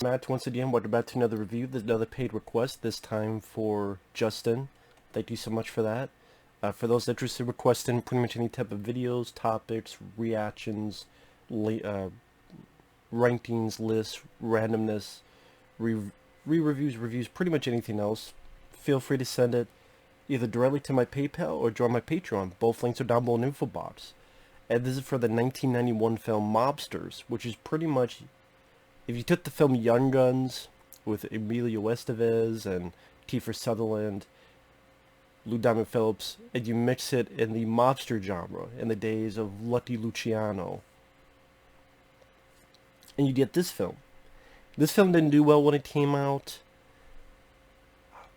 Matt, once again, welcome back to another review. There's another paid request, this time for Justin. Thank you so much for that. For those interested in requesting pretty much any type of videos, topics, reactions, rankings, lists, randomness, re-reviews, reviews, pretty much anything else, feel free to send it either directly to my PayPal or join my Patreon. Both links are down below in the info box. And this is for the 1991 film Mobsters, which is pretty much, if you took the film Young Guns with Emilio Estevez and Kiefer Sutherland, Lou Diamond Phillips, and you mix it in the mobster genre in the days of Lucky Luciano, and you get this film. This film didn't do well when it came out.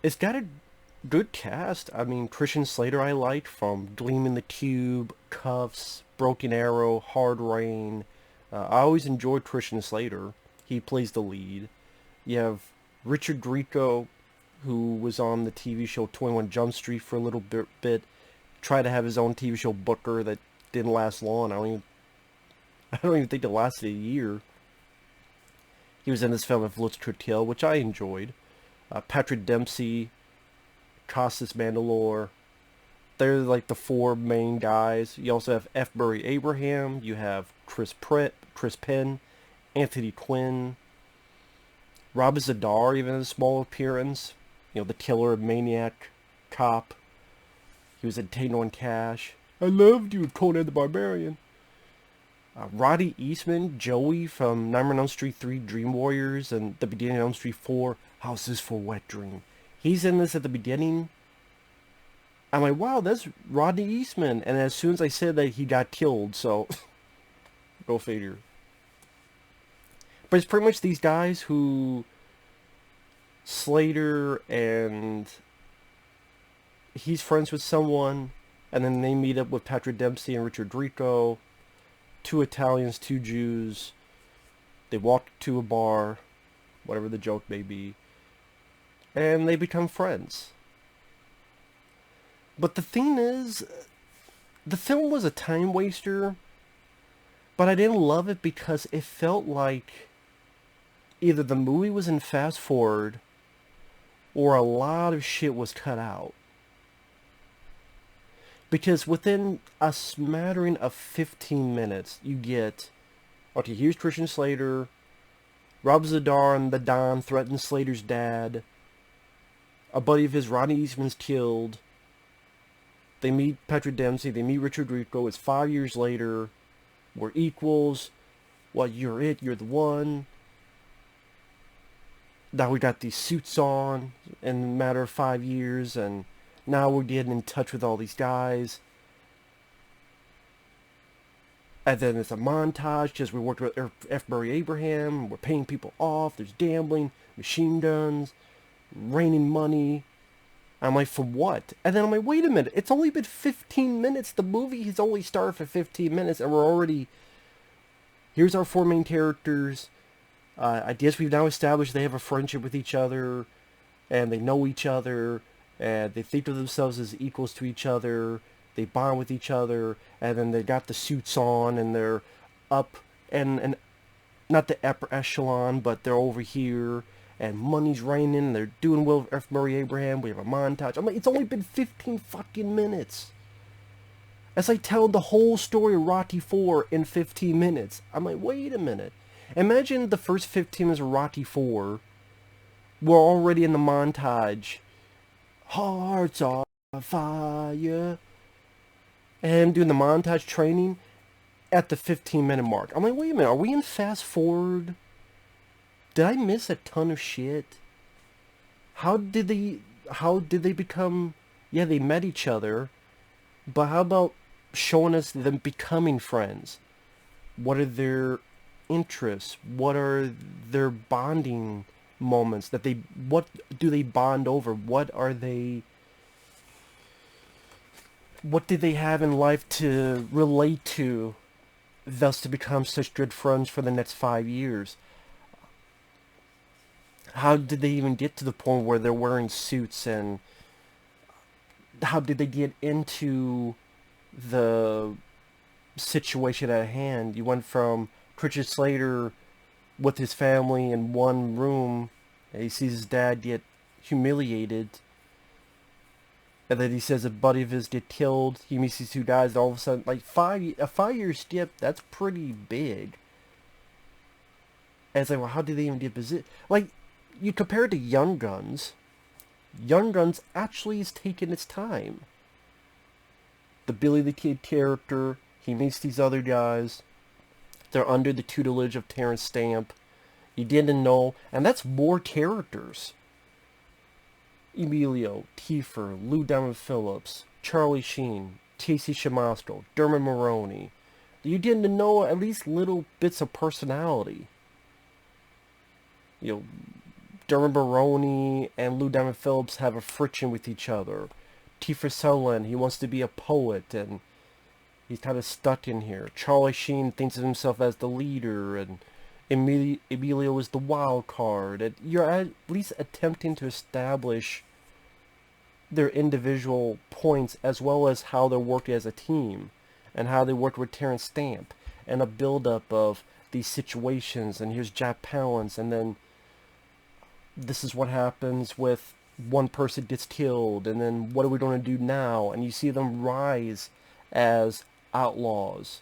It's got a good cast. I mean, Christian Slater I liked from Gleam in the Tube, Cuffs, Broken Arrow, Hard Rain. I always enjoyed Christian Slater. He plays the lead. You have Richard Grieco, who was on the TV show 21 Jump Street for a little bit. Tried to have his own TV show Booker that didn't last long. I don't even think it lasted a year. He was in this film with Lutz Curtil, which I enjoyed. Patrick Dempsey, Costas, Mandylor. They're like the four main guys. You also have F. Murray Abraham. You have Chris Penn, Anthony Quinn. Rob Zadar even has a small appearance. You know, the killer, maniac, cop. He was in Tango and Cash. I loved you, Conan the Barbarian. Roddy Eastman, Joey from Nightmare on Elm Street 3, Dream Warriors, and the beginning of Elm Street 4, How's This for Wet Dream? He's in this at the beginning. I'm like, wow, that's Rodney Eastman. And as soon as I said that, he got killed, so go figure. But it's pretty much these guys who Slater and he's friends with someone, and then they meet up with Patrick Dempsey and Richard Grieco, two Italians, two Jews. They walk to a bar, whatever the joke may be, and they become friends. But the thing is, the film was a time waster, but I didn't love it because it felt like either the movie was in fast forward or a lot of shit was cut out. Because within a smattering of 15 minutes, you get, okay, here's Christian Slater, Rob Zadar and the Don threaten Slater's dad, a buddy of his, Rodney Eastman's killed, they meet Patrick Dempsey, they meet Richard Grieco, it's 5 years later, we're equals, well, you're it, you're the one. Now we got these suits on in a matter of 5 years, and now we're getting in touch with all these guys. And then it's a montage because we worked with F. Murray Abraham. We're paying people off. There's gambling, machine guns, raining money. I'm like, for what? And then I'm like, wait a minute. It's only been 15 minutes. The movie has only started for 15 minutes, and we're already... Here's our four main characters. I guess we've now established they have a friendship with each other, and they know each other, and they think of themselves as equals to each other, they bond with each other, and then they got the suits on, and they're up, and not the upper echelon, but they're over here, and money's raining, and they're doing well with F. Murray Abraham, we have a montage. I'm like, it's only been 15 fucking minutes. It's like telling the whole story of Rocky 4 in 15 minutes. I'm like, wait a minute. Imagine the first 15 minutes of Rocky 4, we're already in the montage. Hearts on fire. And doing the montage training at the 15-minute mark. I'm like, wait a minute, are we in fast forward? Did I miss a ton of shit? How did they become... Yeah, they met each other. But how about showing us them becoming friends? What are their interests? What are their bonding moments that they... What do they bond over? What did they have in life to relate to, thus to become such good friends for the next 5 years? How did they even get to the point where they're wearing suits, and how did they get into the situation at hand? You went from Christian Slater with his family in one room, and he sees his dad get humiliated, and then he says a buddy of his get killed. He meets these two guys, and all of a sudden, like a 5 year skip, that's pretty big. And it's like, well, how did they even get position? Like, you compare it to Young Guns. Young Guns actually is taking its time. The Billy the Kid character, he meets these other guys. They're under the tutelage of Terrence Stamp. You didn't know, and that's more characters. Emilio, Kiefer, Lou Diamond Phillips, Charlie Sheen, Casey Shamasco, Dermot Mulroney. You didn't know at least little bits of personality. You know, Dermot Mulroney and Lou Diamond Phillips have a friction with each other. Kiefer Sutherland, he wants to be a poet, and he's kind of stuck in here. Charlie Sheen thinks of himself as the leader, and Emilio is the wild card. And you're at least attempting to establish their individual points as well as how they're working as a team and how they work with Terrence Stamp and a build-up of these situations. And here's Jack Palance, and then this is what happens with one person gets killed, and then what are we going to do now? And you see them rise as outlaws.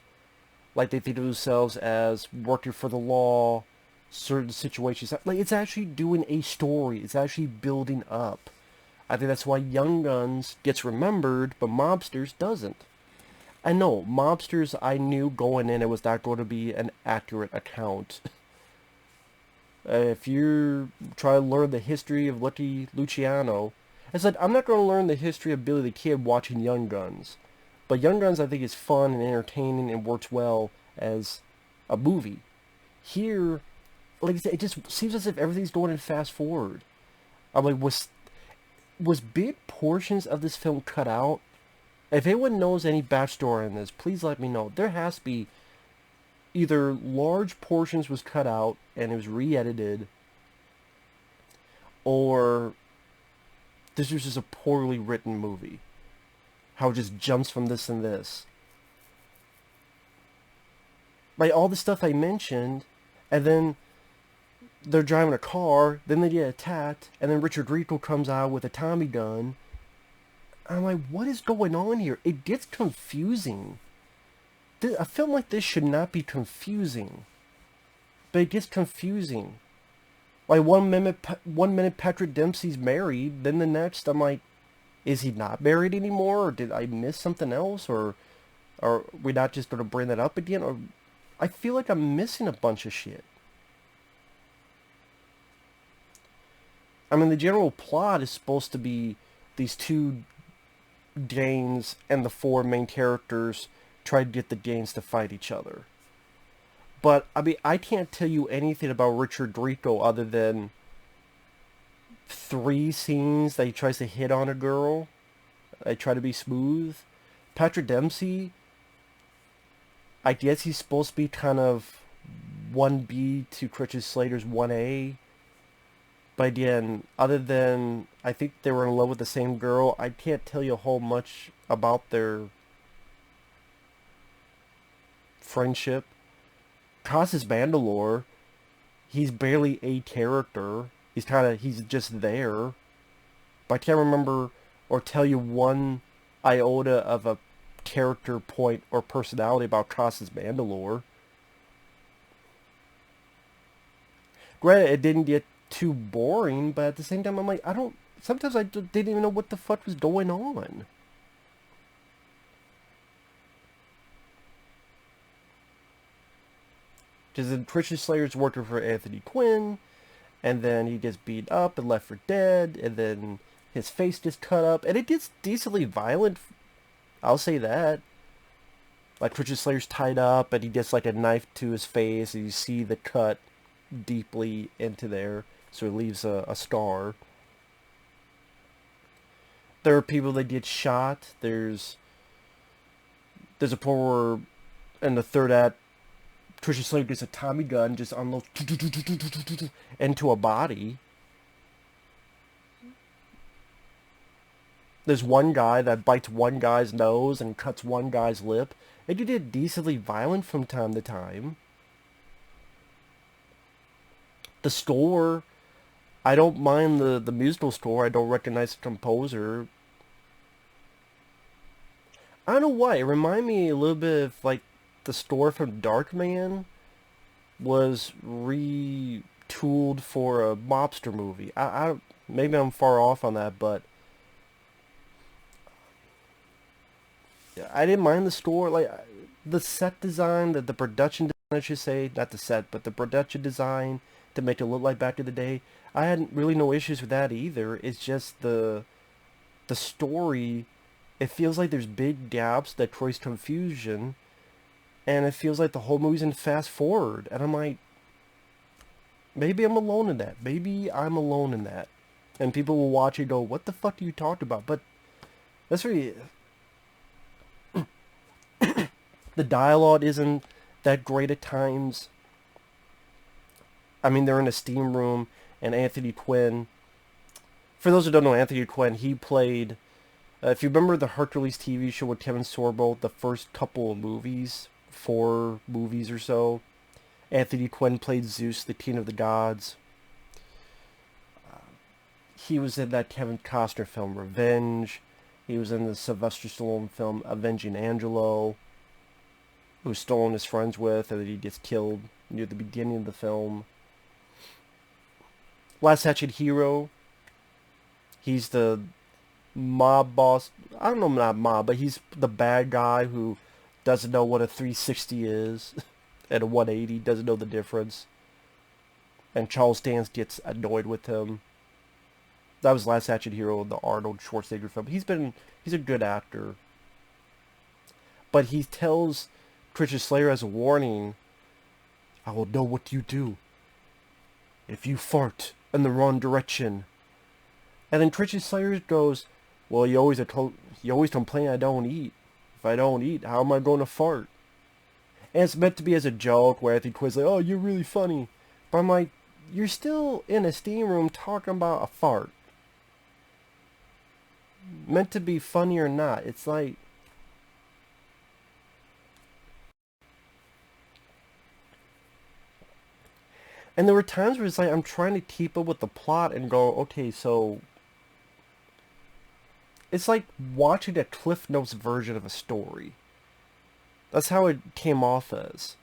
Like they think of themselves as working for the law, certain situations. Like it's actually doing a story. It's actually building up. I think that's why Young Guns gets remembered, but Mobsters doesn't. I know, Mobsters, I knew going in it was not going to be an accurate account. If you try to learn the history of Lucky Luciano, it's like, I'm not going to learn the history of Billy the Kid watching Young Guns. But Young Guns, I think, is fun and entertaining and works well as a movie. Here, like I said, it just seems as if everything's going in fast forward. I'm like, was big portions of this film cut out? If anyone knows any backstory on this, please let me know. There has to be either large portions was cut out and it was re-edited, or this was just a poorly written movie. How it just jumps from this and this. Like all the stuff I mentioned, and then they're driving a car, then they get attacked, and then Richard Grieco comes out with a Tommy gun. I'm like, what is going on here? It gets confusing. A film like this should not be confusing, but it gets confusing. Like one minute Patrick Dempsey's married, then the next I'm like, is he not married anymore? Or did I miss something else? Or are we not just going to bring that up again? Or I feel like I'm missing a bunch of shit. I mean, the general plot is supposed to be these two gangs and the four main characters try to get the gangs to fight each other. But, I mean, I can't tell you anything about Richard Grieco other than 3 scenes that he tries to hit on a girl. They try to be smooth. Patrick Dempsey, I guess he's supposed to be kind of 1B to Christian Slater's 1A. But again, other than I think they were in love with the same girl, I can't tell you a whole much about their friendship. Costas Mandylor, he's barely a character. He's just there. But I can't remember or tell you one iota of a character point or personality about Costas Mandylor. Granted, it didn't get too boring, but at the same time, I'm like, sometimes I didn't even know what the fuck was going on. Because then Christian Slater's working for Anthony Quinn, and then he gets beat up and left for dead, and then his face gets cut up, and it gets decently violent, I'll say that. Like, Christian Slater's tied up, and he gets, like, a knife to his face, and you see the cut deeply into there, so it leaves a scar. There are people that get shot. There's a point where, in the third act, Christian Slater gets a Tommy gun, just unloads into a body. There's one guy that bites one guy's nose and cuts one guy's lip. And you get decently violent from time to time. The score, I don't mind the musical score. I don't recognize the composer. I don't know why. It reminded me a little bit of like the score from Darkman was retooled for a mobster movie. Maybe I'm far off on that, but I didn't mind the score. Like the set design, the production design, I should say, not the set, but the production design to make it look like back in the day. I had really no issues with that either. It's just the story. It feels like there's big gaps that creates confusion, and it feels like the whole movie's in fast forward. And I'm like, maybe I'm alone in that. Maybe I'm alone in that. And people will watch it and go, what the fuck are you talking about? But that's really... The dialogue isn't that great at times. I mean, they're in a steam room, and Anthony Quinn... For those who don't know Anthony Quinn, he played... if you remember the Hercules TV show with Kevin Sorbo, the first couple of movies, 4 movies or so, Anthony Quinn played Zeus, the king of the gods. He was in that Kevin Costner film, Revenge. He was in the Sylvester Stallone film, Avenging Angelo, who Stallone is friends with, and then he gets killed near the beginning of the film. Last Action Hero. He's the mob boss. I don't know, not mob, but he's the bad guy who doesn't know what a 360 is and a 180, doesn't know the difference. And Charles Dance gets annoyed with him. That was Last Action Hero, the Arnold Schwarzenegger film. He's a good actor. But he tells Christian Slater as a warning, I will know what you do if you fart in the wrong direction. And then Christian Slater goes, well, you always complain I don't eat. If I don't eat, how am I going to fart? And it's meant to be as a joke where I think Quinn's like, oh, you're really funny. But I'm like, you're still in a steam room talking about a fart. Meant to be funny or not. It's like... And there were times where it's like, I'm trying to keep up with the plot and go, okay, so... It's like watching a Cliff Notes version of a story. That's how it came off as.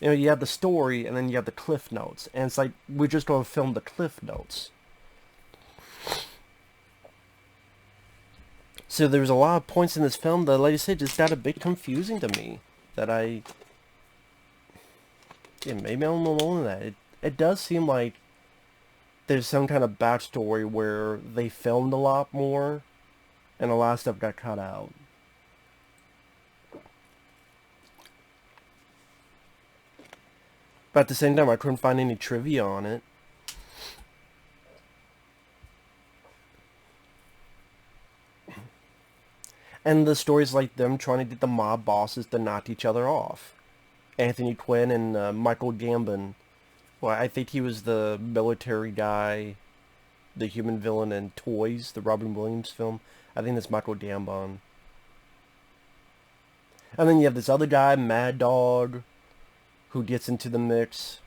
You know, you have the story, and then you have the Cliff Notes. And it's like, we're just going to film the Cliff Notes. So there's a lot of points in this film that, like I said, just got a bit confusing to me. That yeah, maybe I'm alone in that. It does seem like there's some kind of backstory where they filmed a lot more, and a lot of stuff got cut out. But at the same time, I couldn't find any trivia on it. And the story's like them trying to get the mob bosses to knock each other off. Anthony Quinn and Michael Gambon. Well, I think he was the military guy, the human villain in Toys, the Robin Williams film. I think that's Michael Gambon. And then you have this other guy, Mad Dog, who gets into the mix.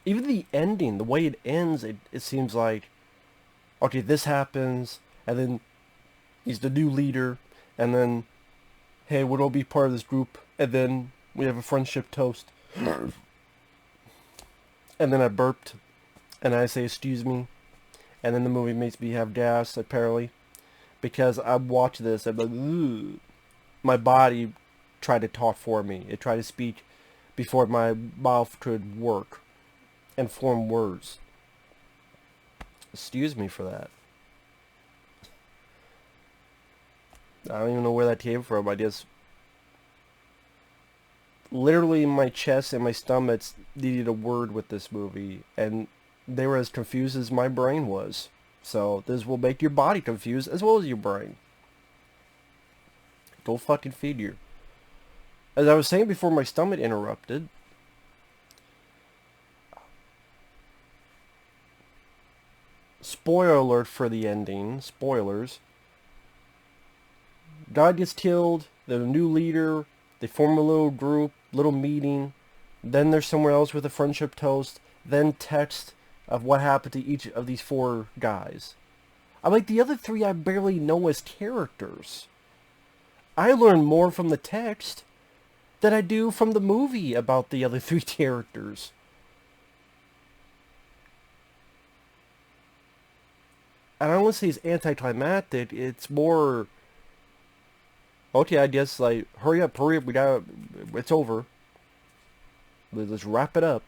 Even the ending, the way it ends, it seems like, okay, this happens, and then he's the new leader, and then, hey, we'll all be part of this group, and then we have a friendship toast. And then I burped, and I say, excuse me, and then the movie makes me have gas, apparently, because I watch this, I'm like, ugh. My body tried to talk for me. It tried to speak before my mouth could work and form words. Excuse me for that. I don't even know where that came from. I just... Literally my chest and my stomach needed a word with this movie, and they were as confused as my brain was. So this will make your body confused as well as your brain. Go fucking figure. As I was saying before my stomach interrupted, spoiler alert for the ending. Spoilers. God gets killed. There's a new leader. They form a little group, little meeting. Then there's somewhere else with a friendship toast. Then text of what happened to each of these 4 guys. I'm like, the other 3 I barely know as characters. I learn more from the text than I do from the movie about the other 3 characters. And I don't want to say it's anticlimactic. It's more, okay, I guess, like, hurry up, it's over. Let's wrap it up.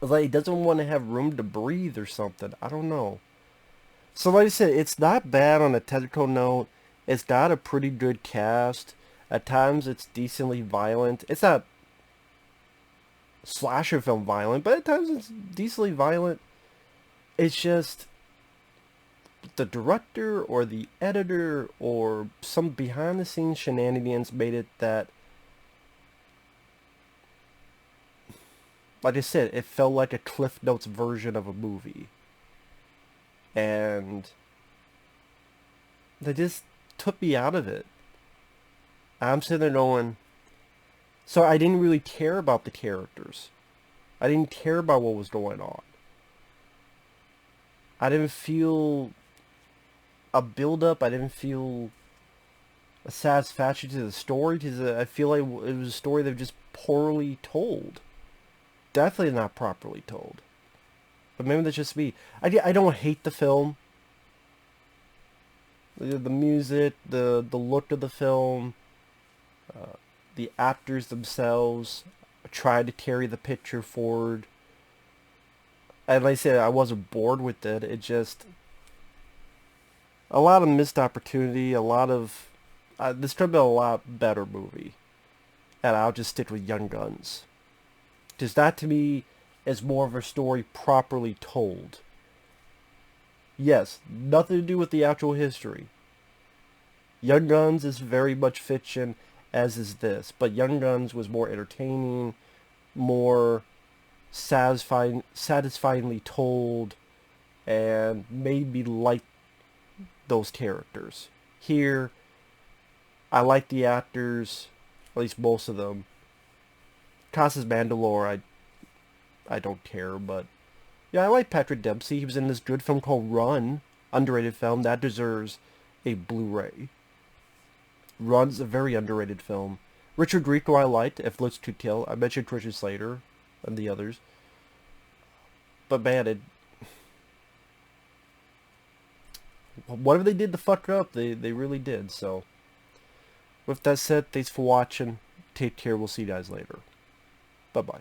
Like, he doesn't want to have room to breathe or something. I don't know. So like I said, it's not bad on a technical note. It's got a pretty good cast. At times it's decently violent. It's not slasher film violent, but at times it's decently violent. It's just the director or the editor or some behind the scenes shenanigans made it that, like I said, it felt like a Cliff Notes version of a movie. And they just took me out of it. I'm sitting there going, so I didn't really care about the characters. I didn't care about what was going on. I didn't feel a build-up. I didn't feel a satisfaction to the story. Because I feel like it was a story that was just poorly told. Definitely not properly told. But maybe that's just me. I don't hate the film. The music, the look of the film, the actors themselves tried to carry the picture forward. And like I said, I wasn't bored with it. It just, a lot of missed opportunity, a lot of, this could have been a lot better movie. And I'll just stick with Young Guns. Because that to me is more of a story properly told. Yes, nothing to do with the actual history. Young Guns is very much fiction, as is this. But Young Guns was more entertaining, more satisfyingly told, and made me like those characters. Here, I like the actors, at least most of them. Costas Mandylor, I don't care, but yeah, I like Patrick Dempsey. He was in this good film called Run, underrated film that deserves a Blu-ray. Run's a very underrated film. Richard Grieco I liked, If Looks Could Kill. I mentioned Christian Slater and the others. But man, whatever they did to fuck up, they really did. So, with that said, thanks for watching. Take care. We'll see you guys later. Bye-bye.